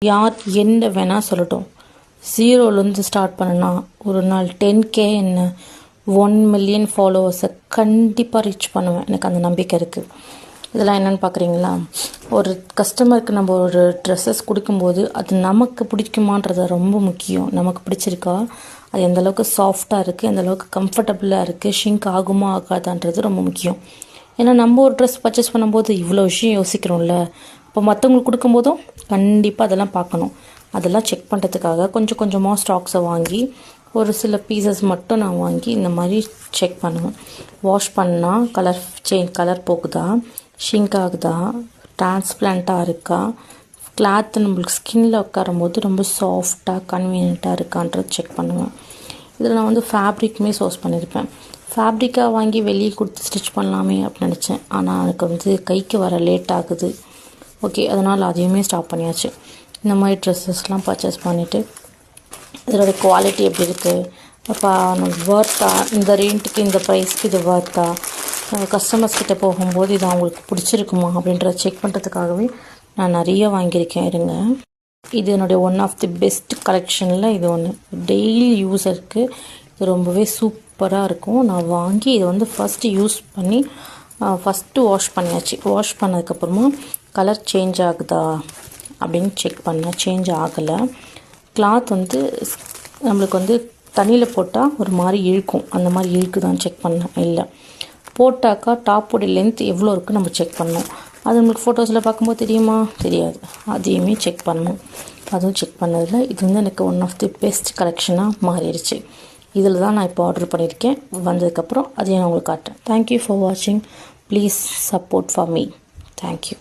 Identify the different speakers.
Speaker 1: யார் என்ன வேணால் சொல்லட்டும், ஜீரோலேருந்து ஸ்டார்ட் பண்ணனா ஒரு நாள் 10K என்ன 1 மில்லியன் ஃபாலோவர்ஸை கண்டிப்பாக ரீச் பண்ணுவேன். எனக்கு அந்த நம்பிக்கை இருக்குது. இதெல்லாம் என்னென்னு பார்க்குறீங்களா? ஒரு கஸ்டமருக்கு நம்ம ஒரு ட்ரெஸ்ஸஸ் கொடுக்கும்போது அது நமக்கு பிடிக்குமான்றது ரொம்ப முக்கியம். நமக்கு பிடிச்சிருக்கா, அது எந்தளவுக்கு சாஃப்டாக இருக்குது, எந்தளவுக்கு கம்ஃபர்டபுளாக இருக்குது, ஷிங்க் ஆகுமா ஆகாதான்றது ரொம்ப முக்கியம். ஏன்னா நம்ம ஒரு ட்ரெஸ் பர்ச்சேஸ் பண்ணும்போது இவ்வளோ விஷயம் யோசிக்கிறோம்ல, இப்போ மற்றவங்களுக்கு கொடுக்கும்போதும் கண்டிப்பாக அதெல்லாம் பார்க்கணும். அதெல்லாம் செக் பண்ணுறதுக்காக கொஞ்சம் கொஞ்சமாக ஸ்டாக்ஸை வாங்கி ஒரு சில பீசஸ் மட்டும் நான் வாங்கி இந்த மாதிரி செக் பண்ணுவேன். வாஷ் பண்ணால் கலர் போகுதா, ஷிங்க் ஆகுதா, டிரான்ஸ்பிளான்ட்டாக இருக்கா, கிளாத்து நம்மளுக்கு ஸ்கின்னில் உட்காரும்போது ரொம்ப சாஃப்டாக கன்வீனியண்ட்டாக இருக்கான்றது செக் பண்ணுவேன். இதில் நான் ஃபேப்ரிக்குமே சோர்ஸ் பண்ணியிருப்பேன். ஃபேப்ரிக்காக வாங்கி வெளியே கொடுத்து ஸ்டிச் பண்ணலாமே அப்படின்னு நினச்சேன். ஆனால் எனக்கு கைக்கு வர லேட் ஆகுது. ஓகே, அதனால் அதையுமே ஸ்டாப் பண்ணியாச்சு. இந்த மாதிரி ட்ரெஸ்ஸஸ்லாம் பர்ச்சேஸ் பண்ணிவிட்டு இதோட குவாலிட்டி எப்படி இருக்குது, அப்போ ஒர்த்தா, இந்த ரேண்ட்டுக்கு இந்த ப்ரைஸ்க்கு இது ஒர்த்தா, கஸ்டமர்ஸ் கிட்டே போகும்போது இது அவங்களுக்கு பிடிச்சிருக்குமா அப்படின்றத செக் பண்ணுறதுக்காகவே நான் நிறைய வாங்கியிருக்கேன். இருங்க, இது என்னுடைய ஒன் ஆஃப் தி பெஸ்ட் கலெக்ஷனில் இது ஒன்று. டெய்லி யூஸருக்கு இது ரொம்பவே சூப்பராக இருக்கும். நான் வாங்கி இதை ஃபஸ்ட்டு யூஸ் பண்ணி ஃபஸ்ட்டு வாஷ் பண்ணியாச்சு. வாஷ் பண்ணதுக்கப்புறமா கலர் சேஞ்ச் ஆகுதா அப்படின்னு செக் பண்ணேன். சேஞ்ச் ஆகலை. கிளாத் நம்மளுக்கு தண்ணியில் போட்டால் ஒரு மாதிரி இழுக்கும், அந்த மாதிரி இழுக்குதான்னு செக் பண்ணேன். இல்லை, போட்டாக்கா டாப்போடைய லென்த் எவ்வளோ இருக்குன்னு நம்ம செக் பண்ணோம். அது நம்மளுக்கு ஃபோட்டோஸில் பார்க்கும்போது தெரியுமா? தெரியாது. அதையுமே செக் பண்ணணும். அதுவும் செக் பண்ணதில் இது எனக்கு ஒன் ஆஃப் தி பெஸ்ட் கலெக்ஷனாக மாறிடுச்சு. இதில் தான் நான் இப்போ ஆர்டர் பண்ணியிருக்கேன். வந்ததுக்கப்புறம் அதையும் நான் உங்களுக்கு காட்டுறேன். தேங்க்யூ ஃபார் வாட்சிங். Please support for me. Thank you.